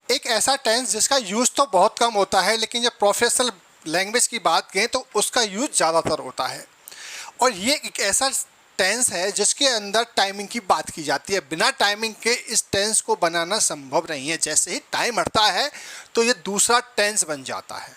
एक ऐसा टेंस जिसका यूज़ तो बहुत कम होता है, लेकिन जब प्रोफेशनल लैंग्वेज की बात करें तो उसका यूज़ ज़्यादातर होता है। और ये एक ऐसा टेंस है जिसके अंदर टाइमिंग की बात की जाती है। बिना टाइमिंग के इस टेंस को बनाना संभव नहीं है। जैसे ही टाइम हटता है तो ये दूसरा टेंस बन जाता है।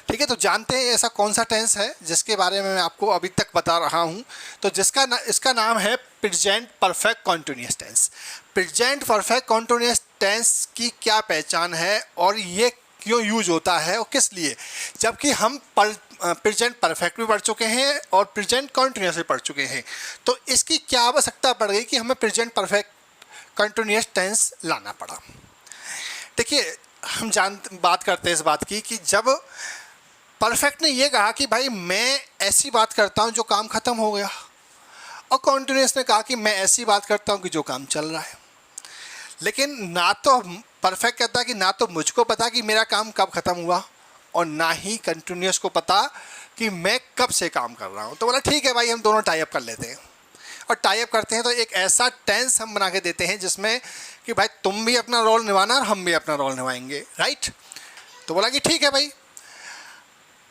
ठीक है, तो जानते हैं ऐसा कौन सा टेंस है जिसके बारे में मैं आपको अभी तक बता रहा हूँ। तो इसका नाम है present perfect continuous tense. Present perfect continuous tense की क्या पहचान है और ये क्यों यूज होता है और किस लिए, जबकि हम प्रेजेंट परफेक्ट भी पढ़ चुके हैं और प्रेजेंट कॉन्टिन्यूअस भी पढ़ चुके हैं। तो इसकी क्या आवश्यकता पड़ गई कि हमें प्रेजेंट परफेक्ट कॉन्टिन्यूअस टेंस लाना पड़ा। देखिए, हम बात करते हैं इस बात की कि जब परफेक्ट ने ये कहा कि भाई मैं ऐसी बात करता हूँ जो काम ख़त्म हो गया, और कॉन्टिन्यूअस ने कहा कि मैं ऐसी बात करता हूँ कि जो काम चल रहा है। लेकिन ना तो परफेक्ट कहता है कि ना तो मुझको पता कि मेरा काम कब ख़त्म हुआ, और ना ही कंटिन्यूअस को पता कि मैं कब से काम कर रहा हूँ। तो बोला ठीक है भाई, हम दोनों टाई अप कर लेते हैं। और टाई अप करते हैं तो एक ऐसा टेंस हम बना के देते हैं जिसमें कि भाई तुम भी अपना रोल निभाना और हम भी अपना रोल निभाएंगे, राइट। तो बोला कि ठीक है भाई।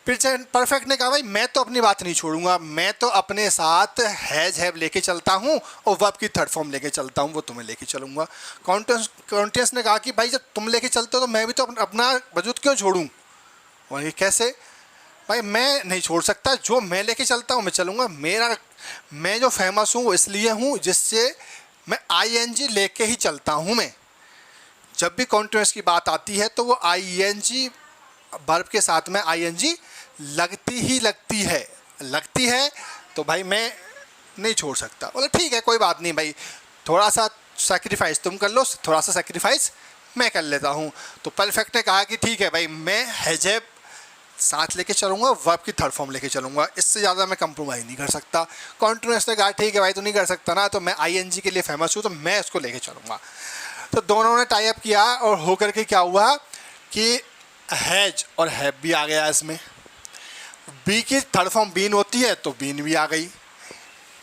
प्रेजेंट परफेक्ट ने कहा भाई मैं तो अपनी बात नहीं छोड़ूंगा, मैं तो अपने साथ हैव लेके चलता हूँ और वर्ब की थर्ड फॉर्म लेके चलता हूँ, वो तुम्हें लेके चलूँगा। कॉन्टिन्यूअस ने कहा कि भाई जब तुम लेके चलते हो तो मैं भी तो अपना वजूद क्यों छोड़ूँ। वही कैसे भाई, मैं नहीं छोड़ सकता, जो मैं लेके चलता हूँ मैं चलूँगा। मैं जो फेमस हूँ वो इसलिए हूँ जिससे मैं ING लेके ही चलता हूँ। मैं जब भी कॉन्टिन्यूअस की बात आती है तो वो ING वर्ब के साथ में ING लगती है, तो भाई मैं नहीं छोड़ सकता। बोले ठीक है कोई बात नहीं भाई, थोड़ा सा सैक्रिफाइस तुम कर लो, थोड़ा सा सैक्रिफाइस मैं कर लेता हूँ। तो परफेक्ट ने कहा कि ठीक है भाई, मैं हैजेब साथ लेके चलूँगा, वर्ब की थर्ड फॉर्म लेके चलूँगा, इससे ज़्यादा मैं कंप्रोमाइज़ नहीं कर सकता। कॉन्टिन्यूअस ने कहा ठीक है भाई, तू नहीं कर सकता ना, तो मैं ING के लिए फेमस हूँ तो मैं इसको लेके चलूँगा। तो दोनों ने टाई अप किया और होकर के क्या हुआ कि हैज और हैव भी आ गया इसमें। बी की थर्ड फॉर्म बीन होती है तो बीन भी आ गई,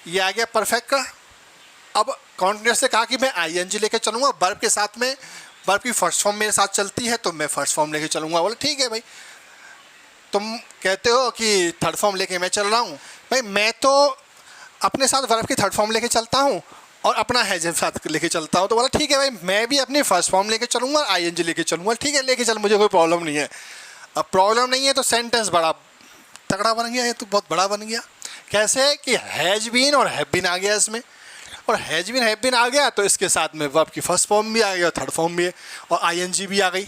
ये आ गया परफेक्ट का। अब कॉन्टिन्यूअस ने कहा कि मैं ING लेके चलूँगा, वर्ब के साथ में वर्ब की फर्स्ट फॉर्म मेरे साथ चलती है तो मैं फर्स्ट फॉर्म लेके चलूँगा। बोले ठीक है भाई, तुम कहते हो कि थर्ड फॉर्म लेके मैं चल रहा हूँ, भाई मैं तो अपने साथ वर्ब की थर्ड फॉर्म लेके चलता हूँ और अपना हैज साथ लेके चलता हूँ। तो बोला ठीक है भाई, मैं भी अपनी फर्स्ट फॉर्म लेके चलूँगा, ING लेके चलूँगा। ठीक है लेके चल, मुझे कोई प्रॉब्लम नहीं है। अब प्रॉब्लम नहीं है तो सेंटेंस बड़ा तगड़ा बन गया, ये तो बहुत बड़ा बन गया। कैसे कि हैज बीन और हैव बीन आ गया इसमें, और हैज बीन हैव बीन आ गया तो इसके साथ में वर्ब की फर्स्ट फॉर्म भी आ गई और थर्ड फॉर्म भी है और ING भी आ गई।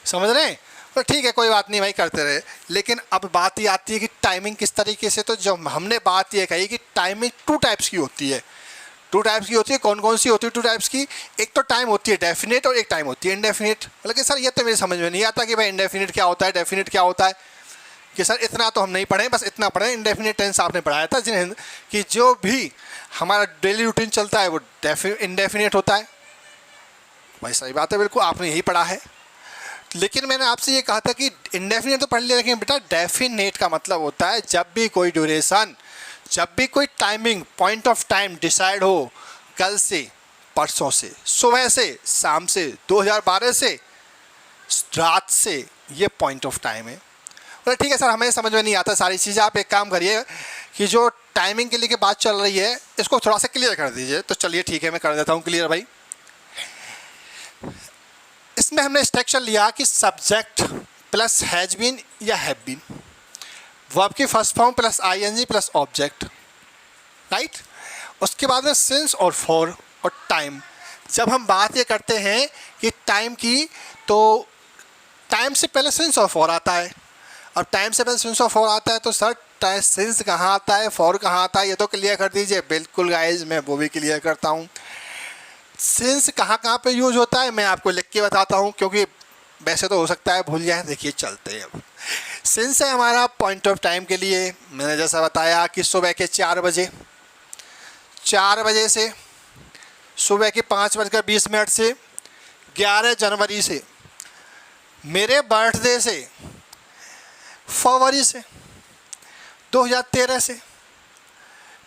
समझ रहे हैं। तो ठीक है कोई बात नहीं भाई, करते रहे। लेकिन अब बात ये आती है कि टाइमिंग किस तरीके से। तो जब हमने बात ये कही कि टाइमिंग 2 टाइप्स की होती है। 2 टाइप्स की होती है। कौन कौन सी होती है 2 टाइप्स की? एक तो टाइम होती है डेफिनेट और एक टाइम होती है इनडेफिनेट। मतलब कि सर ये तो मेरे समझ में नहीं आता कि भाई इनडेफिनेट क्या होता है, डेफिनेट क्या होता है। कि सर इतना तो हम नहीं पढ़े, बस इतना पढ़े इनडेफिनेट टेंस आपने पढ़ाया था जिन्हें कि जो भी हमारा डेली रूटीन चलता है वो इनडेफिनेट होता है। भाई सही बात है, बिल्कुल आपने यही पढ़ा है। लेकिन मैंने आपसे ये कहा था कि इंडेफिनेट तो पढ़ लिया, लेकिन बेटा डेफिनेट का मतलब होता है जब भी कोई ड्यूरेशन, जब भी कोई timing, point of time decide हो, कल से, परसों से, सुबह से, शाम से, 2012 से, रात से, ये पॉइंट ऑफ टाइम है। बोले ठीक है सर हमें समझ में नहीं आता सारी चीज़ें, आप एक काम करिए कि जो टाइमिंग के लिए बात चल रही है इसको थोड़ा सा क्लियर कर दीजिए। तो चलिए ठीक है मैं कर देता हूँ क्लियर भाई। इसमें हमने स्ट्रक्चर लिया कि सब्जेक्ट प्लस हैज बीन या हैव बीन, वर्ब की first form plus ING plus object, right. उसके बाद में सिंस और फॉर और टाइम। जब हम बात ये करते हैं कि टाइम की, तो टाइम से पहले सिंस और फॉर आता है। और टाइम से पहले सिंस और फॉर आता है तो सर सिंस कहाँ आता है, फॉर कहाँ आता है, ये तो क्लियर कर दीजिए। बिल्कुल गाइज, मैं वो भी क्लियर करता हूँ। सिंस कहाँ कहाँ पे यूज होता है मैं आपको लिख के बताता हूँ, क्योंकि वैसे तो हो सकता है भूल जाए। देखिए चलते हैं। अब सिंस है हमारा पॉइंट ऑफ टाइम के लिए। मैंने जैसा बताया कि सुबह के 4 बजे, 4 बजे से सुबह के 5:20 से, 11 जनवरी से, मेरे बर्थडे से, फरवरी से, 2013 से,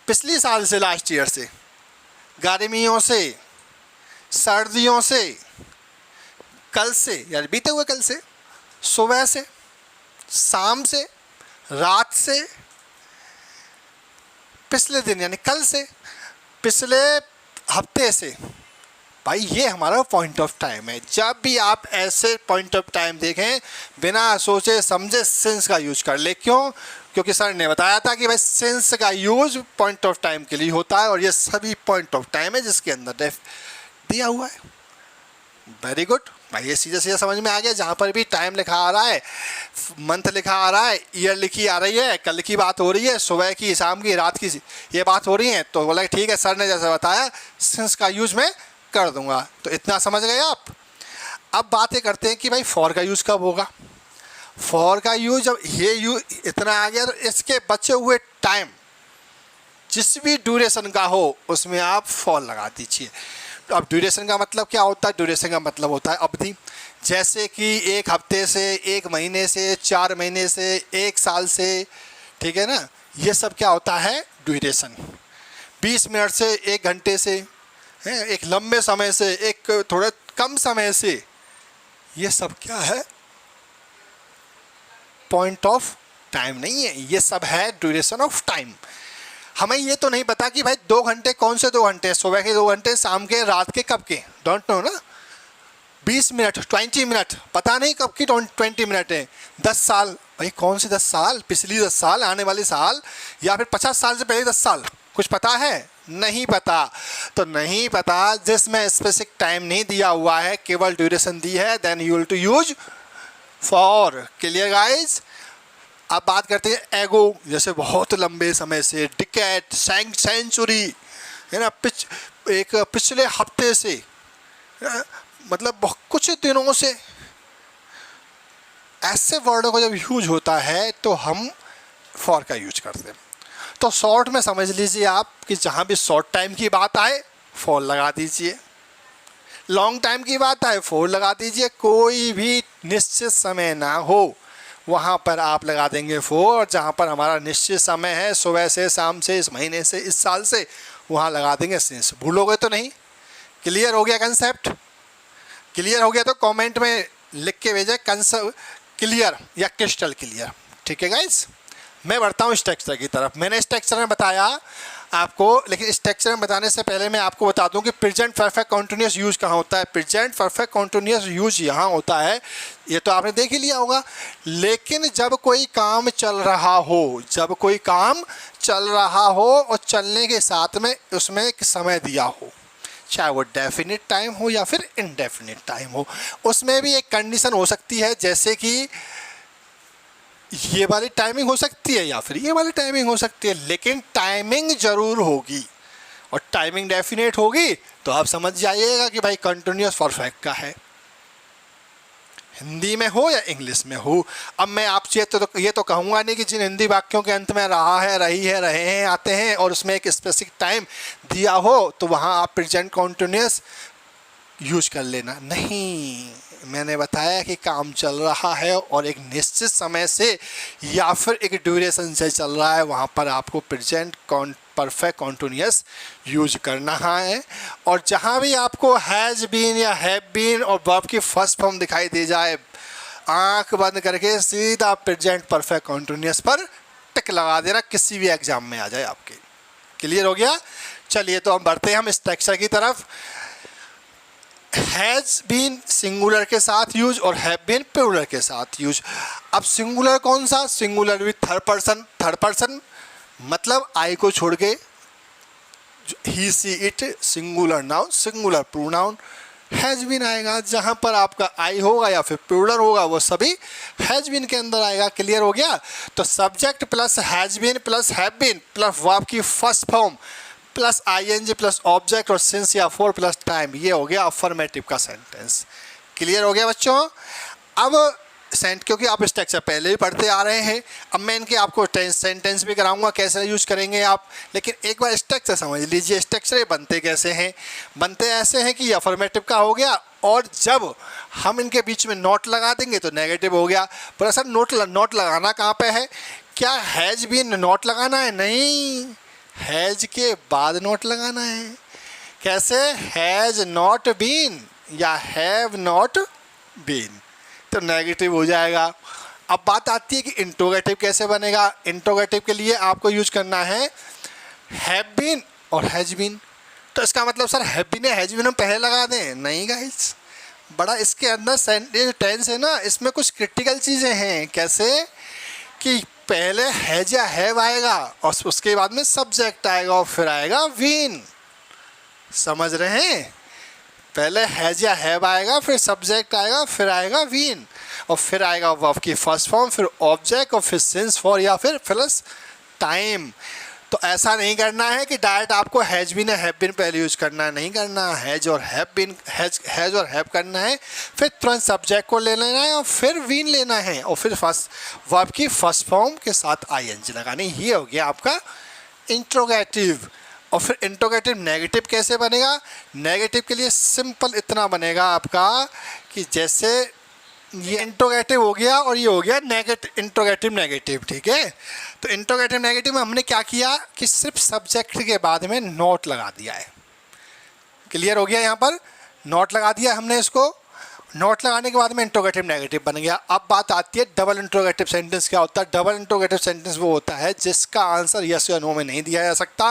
पिछली साल से, लास्ट ईयर से, गर्मियों से, सर्दियों से, कल से यानी बीते हुए कल से, सुबह से, शाम से, रात से, पिछले दिन यानी कल से, पिछले हफ्ते से। भाई ये हमारा पॉइंट ऑफ टाइम है। जब भी आप ऐसे पॉइंट ऑफ टाइम देखें, बिना सोचे समझे सिंस का यूज कर ले। क्यों? क्योंकि सर ने बताया था कि भाई सिंस का यूज पॉइंट ऑफ टाइम के लिए होता है, और ये सभी पॉइंट ऑफ टाइम है जिसके अंदर डेफ दिया हुआ है। वेरी गुड भाई, ये सीधा सीधा समझ में आ गया। जहाँ पर भी टाइम लिखा आ रहा है, मंथ लिखा आ रहा है, ईयर लिखी आ रही है, कल की बात हो रही है, सुबह की, शाम की, रात की, ये बात हो रही है, तो बोला ठीक है सर ने जैसे बताया सिंस का यूज मैं कर दूंगा। तो इतना समझ गए आप। अब बातें करते हैं कि भाई फॉर का यूज़ कब होगा। फॉर का यूज जब ये यूज इतना आ गया, तो इसके बचे हुए टाइम जिस भी ड्यूरेशन का हो उसमें आप फॉर लगा दीजिए। तो अब ड्यूरेशन का मतलब क्या होता है? ड्यूरेशन का मतलब होता है अवधि। जैसे कि एक हफ्ते से, एक महीने से, 4 महीने से, 1 साल से, ठीक है ना, ये सब क्या होता है? ड्यूरेशन। 20 मिनट से, 1 घंटे से, एक लंबे समय से, एक थोड़े कम समय से, ये सब क्या है? पॉइंट ऑफ टाइम नहीं है, ये सब है ड्यूरेशन ऑफ टाइम। हमें ये तो नहीं पता कि भाई 2 घंटे कौन से 2 घंटे, सुबह के 2 घंटे, शाम के, रात के, कब के, डोंट नो ना। 20 मिनट, 20 मिनट, पता नहीं कब की 20 मिनट है। 10 साल, भाई कौन से 10 साल? पिछली 10 साल, आने वाली साल, या फिर 50 साल से पहले 10 साल? कुछ पता है? नहीं पता। तो नहीं पता, जिसमें स्पेसिफिक टाइम नहीं दिया हुआ है, केवल ड्यूरेशन दी है, then you will to use for. Clear guys? अब बात करते हैं एगो, जैसे बहुत लंबे समय से, डिकेड, सेंचुरी, है ना, पिछले हफ्ते से, मतलब कुछ दिनों से, ऐसे वर्डों का जब यूज होता है तो हम फॉर का यूज करते हैं। तो शॉर्ट में समझ लीजिए आप कि जहाँ भी शॉर्ट टाइम की बात आए फॉर लगा दीजिए, लॉन्ग टाइम की बात आए फॉर लगा दीजिए, कोई भी निश्चित समय ना हो वहाँ पर आप लगा देंगे फॉर। और जहाँ पर हमारा निश्चित समय है, सुबह से, शाम से, इस महीने से, इस साल से, वहाँ लगा देंगे सिंस। भूलोगे तो नहीं? क्लियर हो गया कंसेप्ट? क्लियर हो गया तो कमेंट में लिख के भेजें क्लियर या क्रिस्टल क्लियर। ठीक है गाइस, मैं बढ़ता हूँ स्ट्रक्चर की तरफ। मैंने स्ट्रक्चर में बताया आपको, लेकिन स्ट्रक्चर में बताने से पहले मैं आपको बता दूं कि प्रेजेंट परफेक्ट कॉन्टिन्यूस यूज कहाँ होता है। प्रेजेंट परफेक्ट कॉन्टिन्यूस यूज यहाँ होता है, ये तो आपने देख ही लिया होगा। लेकिन जब कोई काम चल रहा हो, जब कोई काम चल रहा हो और चलने के साथ में उसमें एक समय दिया हो, चाहे वो डेफिनिट टाइम हो या फिर इनडेफिनिट टाइम हो, उसमें भी एक कंडीशन हो सकती है, जैसे कि ये वाली टाइमिंग हो सकती है या फिर ये वाली टाइमिंग हो सकती है, लेकिन टाइमिंग ज़रूर होगी। और टाइमिंग डेफिनेट होगी तो आप समझ जाइएगा कि भाई कंटिन्यूस परफेक्ट का है, हिंदी में हो या इंग्लिश में हो। अब मैं आपसे ये तो कहूँगा नहीं कि जिन हिंदी वाक्यों के अंत में रहा है, रही है, रहे हैं, आते हैं और उसमें एक स्पेसिफिक टाइम दिया हो तो वहाँ आप प्रेजेंट कंटिन्यूस यूज कर लेना। नहीं, मैंने बताया कि काम चल रहा है और एक निश्चित समय से या फिर एक ड्यूरेशन से चल रहा है, वहाँ पर आपको प्रेजेंट परफेक्ट कॉन्टिन्यूस यूज करना है। और जहाँ भी आपको हैज़ बीन या हैव बीन और वर्ब की फर्स्ट फॉर्म दिखाई दे जाए, आंख बंद करके सीधा प्रेजेंट परफेक्ट कॉन्टिन्यूस पर टिक लगा देना, किसी भी एग्जाम में आ जाए आपके। क्लियर हो गया? चलिए तो हम बढ़ते हैं हम स्ट्रक्चर की तरफ। हैज़ बीन सिंगुलर के साथ यूज और हैव बीन प्लूरल के साथ यूज। अब सिंगुलर कौन सा? Singular with third person. Third person मतलब आई को छोड़ के he, she, it, singular noun, singular pronoun has been आएगा। जहाँ पर आपका आई होगा या फिर प्लूरल होगा वो सभी हैज़ बीन के अंदर आएगा। क्लियर हो गया? तो subject plus has been plus have been plus verb की first form plus ING plus object और सिंस या फॉर प्लस टाइम, ये हो गया अफर्मेटिव का सेंटेंस। क्लियर हो गया बच्चों? अब क्योंकि आप स्ट्रक्चर पहले ही पढ़ते आ रहे हैं, अब मैं इनके आपको सेंटेंस भी कराऊंगा कैसे यूज करेंगे आप, लेकिन एक बार स्ट्रक्चर समझ लीजिए। स्ट्रक्चर बनते कैसे हैं? बनते ऐसे हैं कि ये अफर्मेटिव का हो गया और जब हम इनके बीच में नोट लगा देंगे तो नेगेटिव हो गया। पर सर नोट लगाना कहाँ पे है? क्या हैज़ बीन नोट लगाना है? नहीं, हैज़ के बाद नोट लगाना है। कैसे? हैज़ नॉट बीन या हैव नॉट बीन, तो नेगेटिव हो जाएगा। अब बात आती है कि इंट्रोगेटिव कैसे बनेगा। इंट्रोगेटिव के लिए आपको यूज करना है हैव बीन और हैज बीन। तो इसका मतलब सर हैव बीन या हैज बीन हम पहले लगा दें? नहीं गाइस, बड़ा इसके अंदर टेंस है ना, इसमें कुछ क्रिटिकल चीज़ें हैं। कैसे कि पहले हैज या हैव आएगा और उसके बाद में सब्जेक्ट आएगा और फिर आएगा बीन। समझ रहे हैं? पहले हैज या हैव आएगा, फिर सब्जेक्ट आएगा, फिर आएगा बीन, और फिर आएगा वर्ब की फर्स्ट फॉर्म, फिर ऑब्जेक्ट, और फिर सिंस फॉर या फिर प्लस टाइम। तो ऐसा नहीं करना है कि डायरेक्ट आपको हैज बीन या हैव बीन पहले यूज करना है, नहीं करना। हैज और हैव बीन, हैज और हैव करना है, फिर तुरंत सब्जेक्ट को ले लेना है और फिर बीन लेना है, और फिर फर्स्ट वर्ब की फर्स्ट फॉर्म के साथ आईएनजी लगानी। ये हो गया आपका इंट्रोगेटिव। और फिर इंट्रोगेटिव नेगेटिव कैसे बनेगा? नेगेटिव के लिए सिंपल इतना बनेगा आपका कि जैसे ये इंट्रोगेटिव हो गया और ये हो गया नेगेटिव, इंट्रोगेटिव नेगेटिव, ठीक है। तो इंट्रोगेटिव नेगेटिव में हमने क्या किया कि सिर्फ सब्जेक्ट के बाद में नॉट लगा दिया है। क्लियर हो गया? यहाँ पर नॉट लगा दिया हमने इसको। नॉट लगाने के बाद में इंट्रोगेटिव नेगेटिव बन गया। अब बात आती है डबल इंट्रोगेटिव सेंटेंस क्या होता है। डबल इंट्रोगेटिव सेंटेंस वो होता है जिसका आंसर यस या नो में नहीं दिया जा सकता।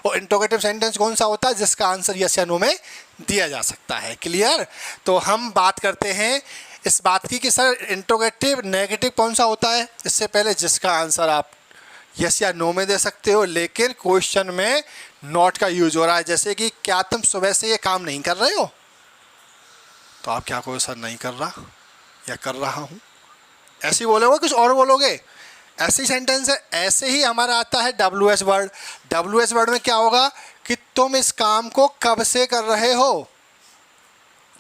और इंट्रोगेटिव सेंटेंस कौन सा होता है? जिसका आंसर यस या नो में दिया जा सकता है। क्लियर? तो हम बात करते हैं इस बात की कि सर इंट्रोगेटिव नेगेटिव कौन सा होता है। इससे पहले जिसका आंसर आप यस या नो में दे सकते हो, लेकिन क्वेश्चन में नॉट का यूज हो रहा है। जैसे कि क्या तुम सुबह से ये काम नहीं कर रहे हो? तो आप क्या कहोगे? सर नहीं कर रहा या कर रहा हूँ। ऐसे ही बोलोगे, कुछ और बोलोगे? ऐसी सेंटेंस है। ऐसे ही हमारा आता है WH वर्ड। WH वर्ड में क्या होगा कि तुम इस काम को कब से कर रहे हो।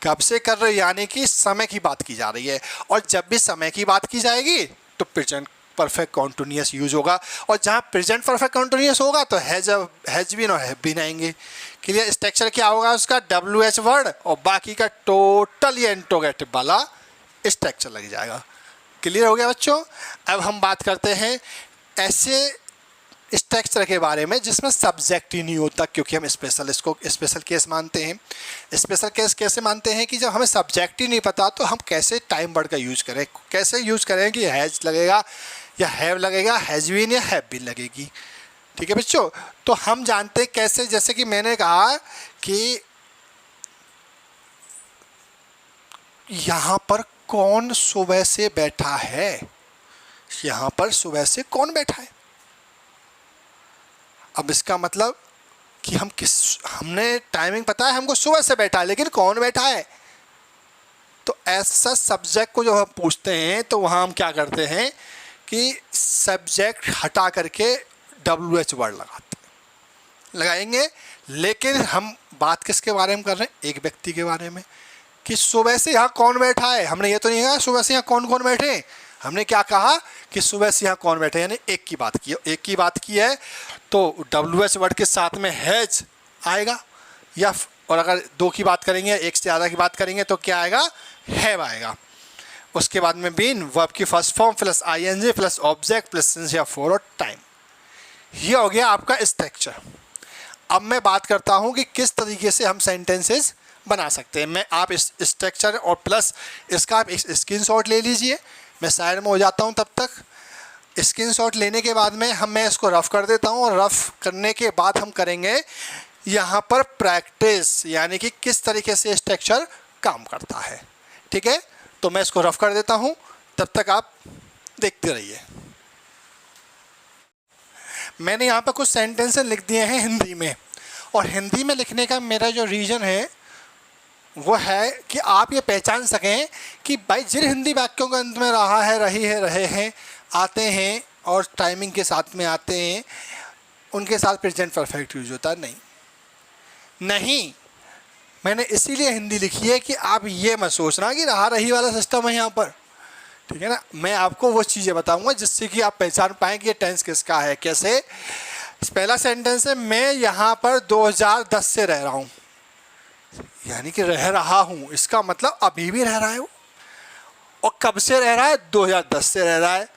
कब से कर रहे हो यानी कि समय की बात की जा रही है। और जब भी समय की बात की जाएगी तो प्रेजेंट परफेक्ट कॉन्टिन्यूअस यूज होगा। और जहाँ प्रेजेंट परफेक्ट कॉन्टिन्यूअस होगा तो हैज बीन और हैव बीन आएंगे। क्लियर? स्ट्रक्चर क्या होगा उसका? WH वर्ड और बाकी का टोटल ये इंट्रोगेटिव वाला स्ट्रक्चर लग जाएगा। क्लियर हो गया बच्चों? अब हम बात करते हैं ऐसे स्ट्रक्चर के बारे में जिसमें सब्जेक्ट ही नहीं होता, क्योंकि हम इसको स्पेशल केस मानते हैं। स्पेशल केस कैसे मानते हैं कि जब हमें सब्जेक्ट ही नहीं पता तो हम कैसे टाइम वर्ड का यूज करें। कैसे यूज करें कि हैज लगेगा या हैव लगेगा, हैज बीन या हैव बीन लगेगी। ठीक है बच्चों? तो हम जानते हैं कैसे। जैसे कि मैंने कहा कि यहाँ पर कौन सुबह से बैठा है। यहाँ पर सुबह से कौन बैठा है? अब इसका मतलब कि हमने टाइमिंग पता है, हमको सुबह से बैठा है, लेकिन कौन बैठा है। तो ऐसा सब्जेक्ट को जब हम पूछते हैं तो वहाँ हम क्या करते हैं कि सब्जेक्ट हटा करके WH वर्ड लगाएंगे। लेकिन हम बात किसके बारे में कर रहे हैं? एक व्यक्ति के बारे में कि सुबह से यहाँ कौन बैठा है। हमने ये तो नहीं कहा सुबह से यहाँ कौन कौन बैठे हैं। हमने क्या कहा कि सुबह से यहाँ कौन बैठे, यानी एक की बात की। एक की बात की है तो WH वर्ड के साथ में हैज आएगा, या और अगर दो की बात करेंगे, एक से ज़्यादा की बात करेंगे तो क्या आएगा? हैव आएगा। उसके बाद में बीन, वर्ब की first form plus ING plus object plus since या फॉर और टाइम। ये हो गया आपका स्ट्रक्चर। अब मैं बात करता हूँ कि किस तरीके से हम सेंटेंसेस बना सकते हैं। मैं आप इस स्ट्रक्चर और प्लस इसका आप स्क्रीनशॉट ले लीजिए। मैं साइड में हो जाता हूँ तब तक। स्क्रीनशॉट लेने के बाद में मैं इसको रफ़ कर देता हूँ, और रफ़ करने के बाद हम करेंगे यहाँ पर प्रैक्टिस, यानी कि किस तरीके से स्ट्रक्चर काम करता है। ठीक है? तो मैं इसको रफ़ कर देता हूँ, तब तक आप देखते रहिए। मैंने यहाँ पर कुछ सेंटेंसेस लिख दिए हैं हिंदी में, और हिंदी में लिखने का मेरा जो रीज़न है वो है कि आप ये पहचान सकें कि भाई जिन हिंदी वाक्यों के अंत में रहा है, रही है, रहे हैं आते हैं और टाइमिंग के साथ में आते हैं, उनके साथ प्रेजेंट परफेक्ट यूज होता है। नहीं, मैंने इसीलिए हिंदी लिखी है कि आप ये मत सोचना कि रहा रही वाला सिस्टम है यहाँ पर। ठीक है ना? मैं आपको वो चीज़ें बताऊंगा जिससे कि आप पहचान पाएँ कि ये टेंस किसका है। कैसे? पहला सेंटेंस है, मैं यहाँ पर 2010 से रह रहा हूँ, यानी कि रह रहा हूँ, इसका मतलब अभी भी रह रहा है वो। और कब से रह रहा है? 2010 से रह रहा है,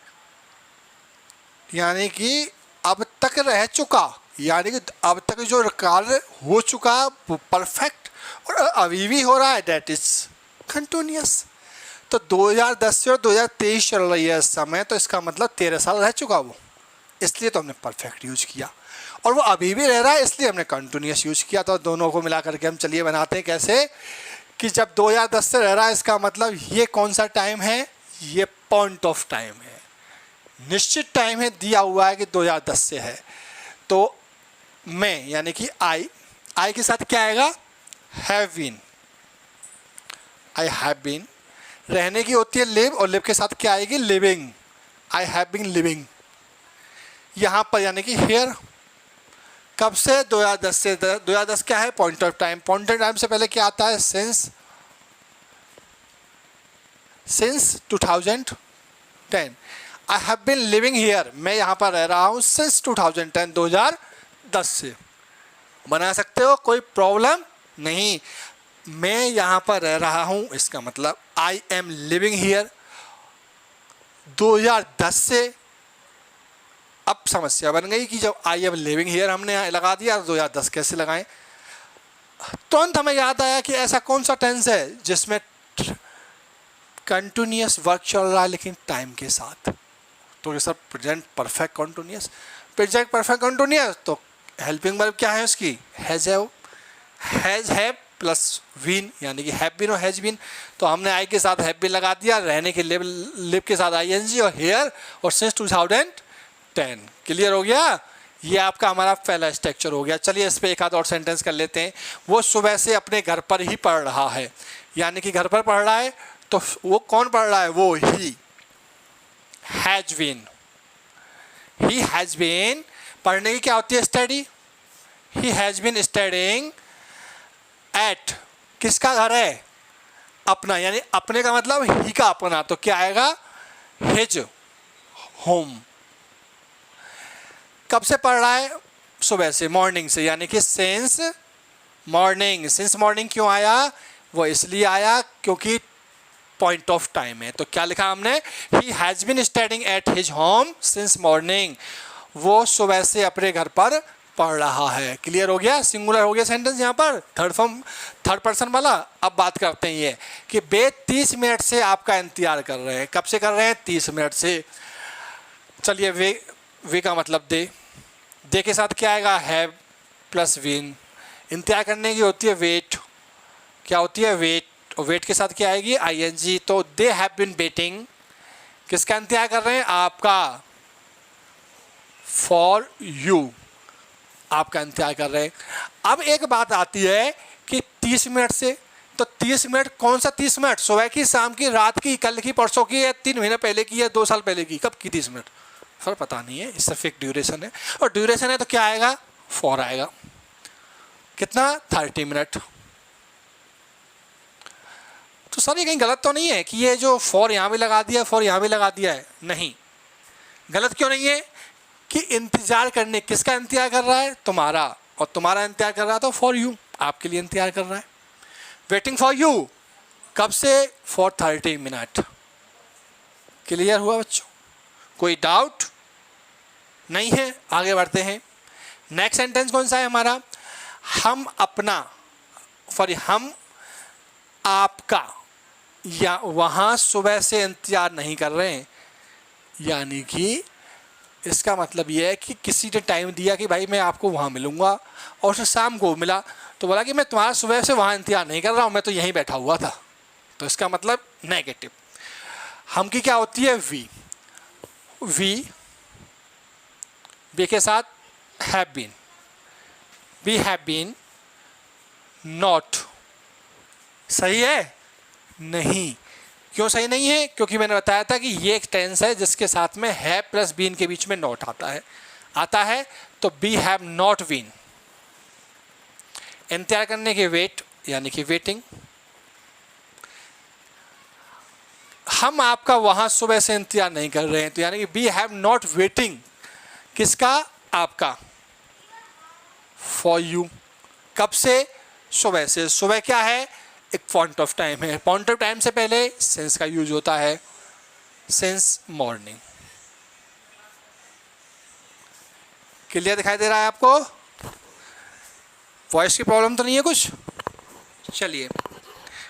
यानी कि अब तक रह चुका, यानी कि अब तक जो कार्य हो चुका वो परफेक्ट और अभी भी हो रहा है, डेट इज कंटिन्यूअस। तो 2010 से और 2023 चल रही है इस समय, तो इसका मतलब 13 साल रह चुका वो, इसलिए तो हमने परफेक्ट यूज किया। और वो अभी भी रह रहा है, इसलिए हमने कंटिन्यूस यूज किया। तो दोनों को मिला करके हम चलिए बनाते हैं कैसे, कि जब 2010 से रह रहा है, इसका मतलब ये कौन सा टाइम है, ये पॉइंट ऑफ टाइम है, निश्चित टाइम है, दिया हुआ है कि 2010 से है। तो मैं यानी कि आई के साथ क्या आएगा, have been, I have been. रहने की होती है लिव, और लिव के साथ क्या आएगी, living, I have been living. यहाँ पर यानी कि हेयर, कब से, 2010 से। 2010 क्या है, point of time. Point of time से पहले क्या आता है, since 2010। I have been living here, मैं यहाँ पर रह रहा हूँ सिंस 2010, 2010 से। बना सकते हो, कोई प्रॉब्लम नहीं। मैं यहाँ पर रह रहा हूँ, इसका मतलब आई एम लिविंग हियर 2010 से। अब समस्या बन गई कि जब आई एम लिविंग हियर हमने लगा दिया, 2010 कैसे लगाएं। तुरंत हमें याद आया कि ऐसा कौन सा टेंस है जिसमें कंटिन्यूअस वर्क चल रहा है लेकिन टाइम के साथ। तो ये सब present perfect continuous, present perfect continuous. तो हेल्पिंग वर्ब क्या है उसकी, हैज हैव प्लस बीन, यानी कि हैव बीन और हैज बीन। तो हमने आई के साथ हैव बीन लगा दिया, रहने के लिव के साथ आईएनजी, और हेयर और सिंस 2010। क्लियर हो गया, ये आपका हमारा पहला स्ट्रक्चर हो गया। चलिए इस पे एक आध और सेंटेंस कर लेते हैं। वो सुबह से अपने घर पर ही पढ़ रहा है, यानी कि घर पर पढ़ रहा है, तो वो कौन पढ़ रहा है, वो he has been. He has been, पढ़ने की क्या होती है, study. He has been studying at, किसका घर है, अपना, यानी अपने का मतलब ही का अपना, तो क्या आएगा, हिज होम। कब से पढ़ रहा है, सुबह से, मॉर्निंग से, यानी कि सिंस मॉर्निंग। सिंस मॉर्निंग क्यों आया, वो इसलिए आया क्योंकि पॉइंट ऑफ टाइम है। तो क्या लिखा हमने, he has been studying at his home since morning, वो सुबह से अपने घर पर पढ़ रहा है। क्लियर हो गया, सिंगुलर हो गया सेंटेंस यहाँ पर, थर्ड पर्सन वाला। अब बात करते हैं ये कि वे 30 मिनट से आपका इंतजार कर रहे हैं। कब से कर रहे हैं, 30 मिनट से। चलिए वे का मतलब दे के साथ क्या आएगा, हैव प्लस बीन। इंतजार करने की होती है वेट, क्या होती है, वेट, और वेट के साथ क्या आएगी, आईएनजी। तो दे हैव बीन वेटिंग, किसका इंतजार कर रहे हैं, आपका, फॉर यू, आपका इंतजार कर रहे हैं। अब एक बात आती है कि 30 मिनट से, तो 30 मिनट कौन सा 30 मिनट, सुबह की, शाम की, रात की, कल की, परसों की, या 3 महीने पहले की, या 2 साल पहले की, कब की 30 मिनट, सर पता नहीं है। इससे फिक्स ड्यूरेशन है, और ड्यूरेशन है तो क्या आएगा, फॉर आएगा। कितना, 30 मिनट। तो सर ये कहीं गलत तो नहीं है कि ये जो फॉर यहाँ भी लगा दिया, फॉर यहाँ भी लगा दिया है, नहीं, गलत क्यों नहीं है कि इंतजार करने, किसका इंतजार कर रहा है, तुम्हारा, और तुम्हारा इंतजार कर रहा था फॉर यू, आपके लिए इंतजार कर रहा है। वेटिंग फॉर यू, कब से, फॉर 30 मिनट। क्लियर हुआ बच्चों, कोई डाउट नहीं है, आगे बढ़ते हैं। नेक्स्ट सेंटेंस कौन सा है हमारा, हम अपना, सॉरी हम आपका, या वहाँ सुबह से इंतजार नहीं कर रहे हैं, यानी कि इसका मतलब यह है कि किसी ने टाइम दिया कि भाई मैं आपको वहाँ मिलूँगा, और उसे शाम को मिला, तो बोला कि मैं तुम्हारा सुबह से वहाँ इंतजार नहीं कर रहा हूँ, मैं तो यहीं बैठा हुआ था। तो इसका मतलब नेगेटिव। हम की क्या होती है, वी के साथ have been, we have been not. सही है, नहीं, क्यों सही नहीं है, क्योंकि मैंने बताया था कि ये एक टेंस है जिसके साथ में हैव प्लस बीन के बीच में नॉट आता है। तो बी हैव नॉट बीन, इंतजार करने के वेट, यानी कि वेटिंग। हम आपका वहां सुबह से इंतजार नहीं कर रहे हैं, तो यानी कि बी हैव नॉट वेटिंग, किसका, आपका, फॉर यू। कब से, सुबह से। सुबह क्या है, एक पॉइंट ऑफ टाइम है, पॉइंट ऑफ टाइम से पहले सिंस का यूज होता है, सिंस मॉर्निंग। क्लियर दिखाई दे रहा है आपको, वॉइस की प्रॉब्लम तो नहीं है कुछ। चलिए,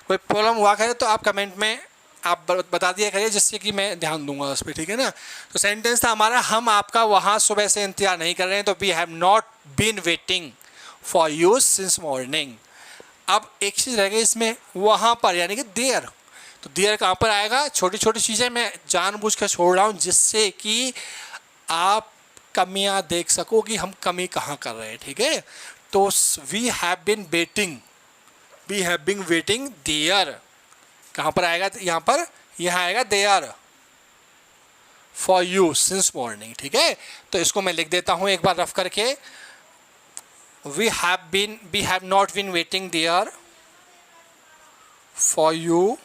कोई प्रॉब्लम हुआ करे तो आप कमेंट में आप बता दिया करिए जिससे कि मैं ध्यान दूंगा उस पर, ठीक है ना। तो सेंटेंस था हमारा, हम आपका वहाँ सुबह से इंतजार नहीं कर रहे हैं, तो we have not been waiting for you since morning. अब एक चीज़ रह गई इसमें, वहाँ पर यानी कि देयर। तो देयर कहाँ पर आएगा? छोटी छोटी चीज़ें मैं जानबूझ कर छोड़ रहा हूँ जिससे कि आप कमियाँ देख सको कि हम कमी कहाँ कर रहे हैं, ठीक है। तो we have been waiting, we have been waiting there कहाँ पर आएगा? यहाँ पर, यहाँ आएगा there for you since morning, ठीक है। तो इसको मैं लिख देता हूँ एक बार रफ करके, we have not been waiting there for you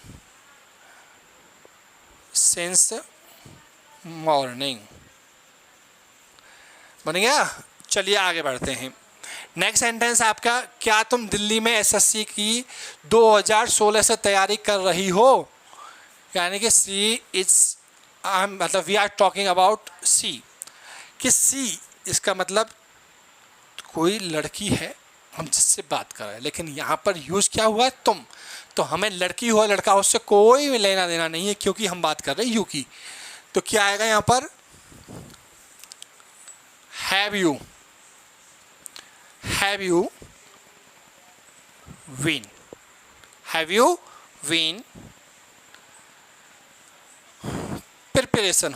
since morning. बन गया? चलिए आगे बढ़ते हैं। नेक्स्ट सेंटेंस आपका, क्या तुम दिल्ली में एसएससी की 2016 से तैयारी कर रही हो? यानी कि सी इज, मतलब we are talking about C, कि सी इसका मतलब कोई लड़की है हम जिससे बात कर रहे हैं, लेकिन यहाँ पर यूज़ क्या हुआ? तुम। तो हमें लड़की हो लड़का हो उससे कोई लेना देना नहीं है, क्योंकि हम बात कर रहे हैं यू की। तो क्या आएगा यहाँ पर? Have you been, have you been preparation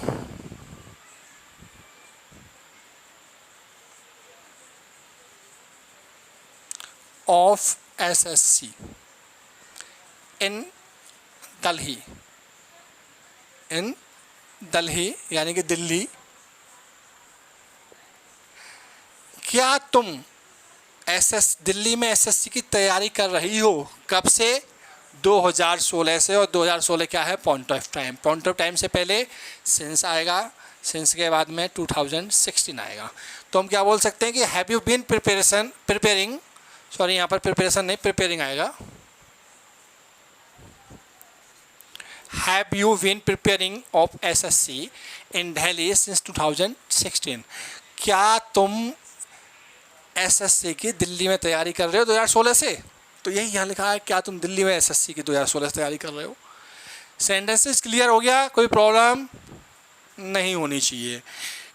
of SSC in Delhi यानी कि दिल्ली। क्या तुम दिल्ली में एसएससी की तैयारी कर रही हो? कब से? 2016 से। और 2016 क्या है? Point of time. Point of time से पहले सिंस आएगा, सिंस के बाद में 2016 आएगा। तो हम क्या बोल सकते हैं कि have you been preparing, sorry यहाँ पर प्रिपरेशन नहीं, प्रिपेयरिंग आएगा। Have you been preparing of SSC in Delhi since 2016? क्या तुम एसएससी की दिल्ली में तैयारी कर रहे हो 2016 से? तो यही यहाँ लिखा है, क्या तुम दिल्ली में एसएससी की 2016 से तैयारी कर रहे हो। सेंटेंसेस क्लियर हो गया? कोई प्रॉब्लम नहीं होनी चाहिए।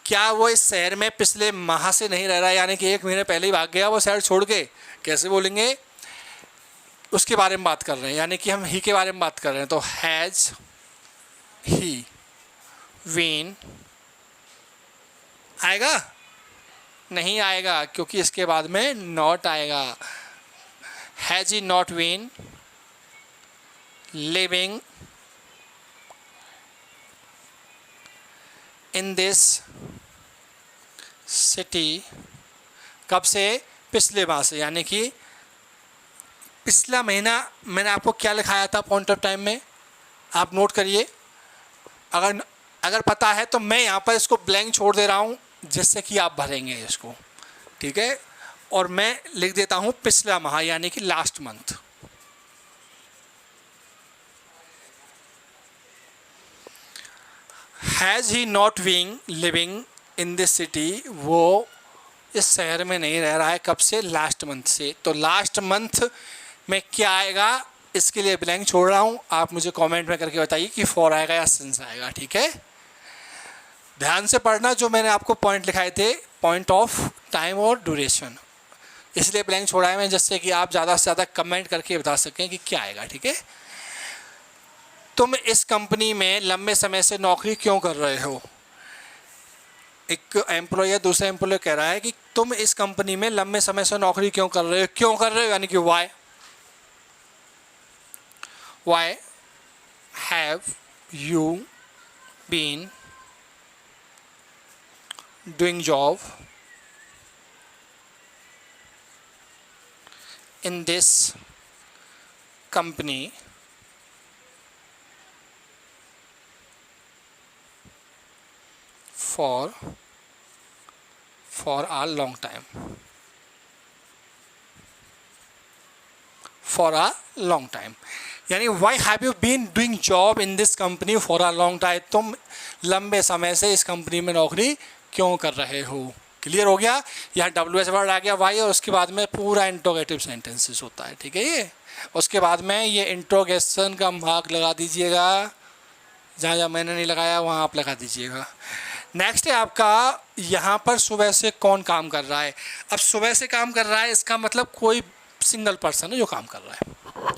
क्या वो इस शहर में पिछले माह से नहीं रह रहा है, यानी कि 1 महीने पहले ही भाग गया वो शहर छोड़ के? कैसे बोलेंगे? उसके बारे में बात कर रहे हैं, यानी कि हम ही के बारे में बात कर रहे हैं। तो हैज़ ही बीन आएगा? नहीं आएगा, क्योंकि इसके बाद में नॉट आएगा। Has he not been living in this city? कब से? पिछले माह से, यानी कि पिछला महीना। मैंने आपको क्या लिखाया था पॉइंट ऑफ टाइम में, आप नोट करिए। अगर पता है तो मैं यहाँ पर इसको ब्लैंक छोड़ दे रहा हूँ जिससे कि आप भरेंगे इसको, ठीक है। और मैं लिख देता हूँ पिछला माह, यानी कि last month. Has he not been living in this city? वो इस शहर में नहीं रह रहा है। कब से? लास्ट मंथ से। तो लास्ट मंथ में क्या आएगा? इसके लिए ब्लैंक छोड़ रहा हूँ, आप मुझे कमेंट में करके बताइए कि फॉर आएगा या सिंस आएगा, ठीक है। ध्यान से पढ़ना जो मैंने आपको पॉइंट लिखाए थे, पॉइंट ऑफ टाइम और ड्यूरेशन, इसलिए ब्लैंक छोड़ा है मैं, जिससे कि आप ज़्यादा से ज़्यादा कमेंट करके बता सकें कि क्या आएगा, ठीक है। तुम इस कंपनी में लंबे समय से नौकरी क्यों कर रहे हो? एक एम्प्लॉय दूसरे एम्प्लॉय कह रहा है कि तुम इस कंपनी में लंबे समय से नौकरी क्यों कर रहे हो? क्यों कर रहे हो यानी कि why have you been doing job in this company for a long time, for a long time। यानी why have you been doing job in this company for a long time? तुम लंबे समय से इस कंपनी में नौकरी क्यों कर रहे हो? क्लियर हो गया। यहाँ WH वर्ड आ गया वाई, और उसके बाद में पूरा इंट्रोगेटिव सेंटेंसेस होता है, ठीक है। ये उसके बाद में ये इंट्रोगेशन का मार्क लगा दीजिएगा, जहाँ जहाँ मैंने नहीं लगाया वहाँ आप लगा दीजिएगा। नेक्स्ट है आपका यहाँ पर सुबह से कौन काम कर रहा है। अब सुबह से काम कर रहा है, इसका मतलब कोई सिंगल पर्सन है जो काम कर रहा है,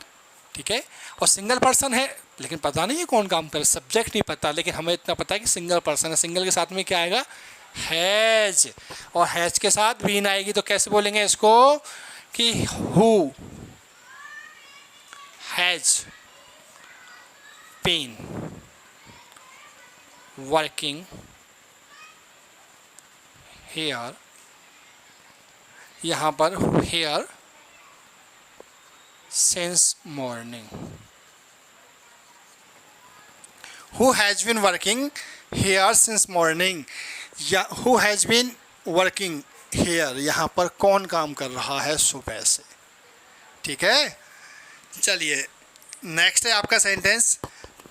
ठीक है। और सिंगल पर्सन है लेकिन पता नहीं है कौन काम कर रहा है, सब्जेक्ट नहीं पता, लेकिन हमें इतना पता है कि सिंगल पर्सन है। सिंगल के साथ में क्या आएगा, हैज, और हैज के साथ बीन आएगी, तो कैसे बोलेंगे इसको कि who has been working here, यहाँ पर here since morning. Who has been working here since morning, या who has been working here, यहाँ पर कौन काम कर रहा है सुबह से, ठीक है। चलिए नेक्स्ट है आपका सेंटेंस,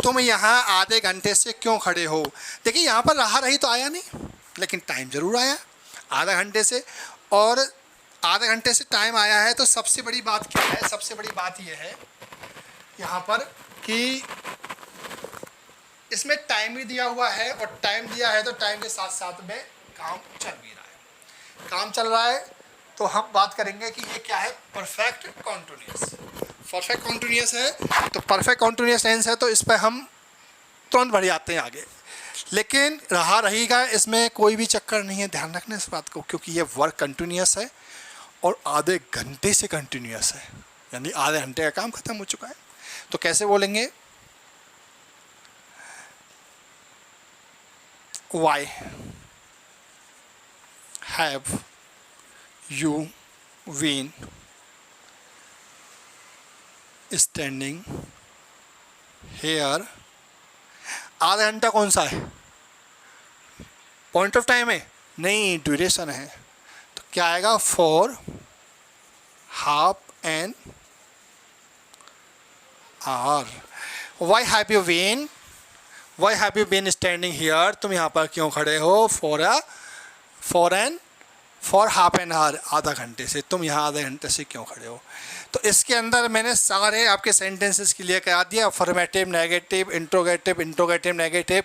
तुम यहाँ आधे घंटे से क्यों खड़े हो। देखिए यहाँ पर रहा रही तो आया नहीं, लेकिन टाइम ज़रूर आया आधा घंटे से, और आधे घंटे से टाइम आया है, तो सबसे बड़ी बात क्या है, सबसे बड़ी बात यह है यहाँ पर कि इसमें टाइम भी दिया हुआ है, और टाइम दिया है तो टाइम के साथ साथ में काम चल भी रहा है, काम चल रहा है। तो हम बात करेंगे कि ये क्या है, परफेक्ट कॉन्टिन्यूअस। परफेक्ट कॉन्टिन्यूअस है, तो परफेक्ट कॉन्टिन्यूअस टेंस है, तो इस पर हम तुरंत बढ़ जाते हैं आगे। लेकिन रहा रहेगा, इसमें कोई भी चक्कर नहीं है, ध्यान रखना इस बात को, क्योंकि ये वर्क कंटिन्यूअस है और आधे घंटे से कंटिन्यूअस है, यानी आधे घंटे का काम खत्म हो चुका है। तो कैसे बोलेंगे, why have you been standing here। आधा घंटा कौन सा है, पॉइंट ऑफ टाइम है, नहीं ड्यूरेशन है, तो क्या आएगा, for half an hour. Why have you been standing here, तुम यहाँ पर क्यों खड़े हो, फॉर हाफ एन आवर, आधा घंटे से, तुम यहाँ आधे घंटे से क्यों खड़े हो। तो इसके अंदर मैंने सारे आपके सेंटेंसेस क्लियर करा दिया, affirmative, negative, interrogative negative,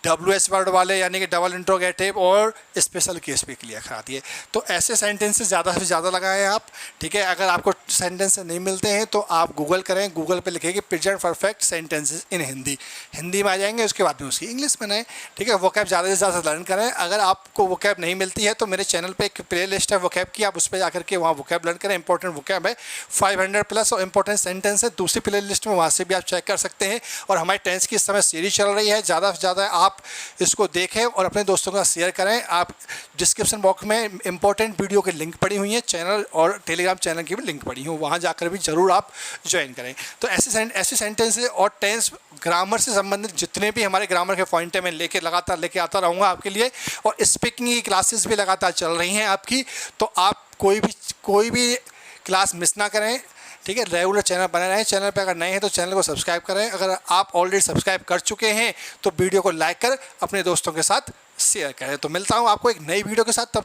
WH word वाले यानी कि डबल इंट्रोगेटिव, और स्पेशल केस भी क्लियर करा दिए। तो ऐसे सेंटेंसेस ज़्यादा से ज़्यादा लगाएं आप, ठीक है। अगर आपको सेंटेंसेस नहीं मिलते हैं तो आप गूगल करें, गूगल पे लिखेंगे प्रेजेंट परफेक्ट सेंटेंसेस इन हिंदी में आ जाएंगे, उसके बाद में उसकी इंग्लिश बनाएं, ठीक है। वोकैब ज़्यादा से ज़्यादा लर्न करें। अगर आपको वोकैब नहीं मिलती है तो मेरे चैनल पर एक प्ले लिस्ट है वोकैब की, आप उस पर जाकर के वहाँ वोकैब लर्न करें। इंपॉर्टेंट वोकैब है 500+ और इंपॉर्टेंट सेंटेंस है दूसरी प्ले लिस्ट में, वहाँ से भी आप चेक कर सकते हैं। और हमारे टेंस की इस समय सीरीज चल रही है, ज़्यादा से ज़्यादा आप इसको देखें और अपने दोस्तों के साथ शेयर करें। आप डिस्क्रिप्शन बॉक्स में इंपॉर्टेंट वीडियो की लिंक पड़ी हुई है, चैनल और टेलीग्राम चैनल की भी लिंक पड़ी हुई, वहाँ जाकर भी ज़रूर आप ज्वाइन करें। तो ऐसे सेंटेंस और टेंस ग्रामर से संबंधित जितने भी हमारे ग्रामर के पॉइंट है मैं लगातार लेके आता रहूँगा आपके लिए। और स्पीकिंग की क्लासेस भी लगातार चल रही हैं आपकी, तो आप कोई भी क्लास मिस ना करें, ठीक है। रेगुलर चैनल बने रहें। चैनल पे अगर नए हैं तो चैनल को सब्सक्राइब करें। अगर आप ऑलरेडी सब्सक्राइब कर चुके हैं तो वीडियो को लाइक कर अपने दोस्तों के साथ शेयर करें। तो मिलता हूं आपको एक नई वीडियो के साथ, तब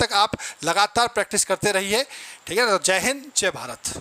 तक आप लगातार प्रैक्टिस करते रहिए, ठीक है। तो जय हिंद, जय भारत।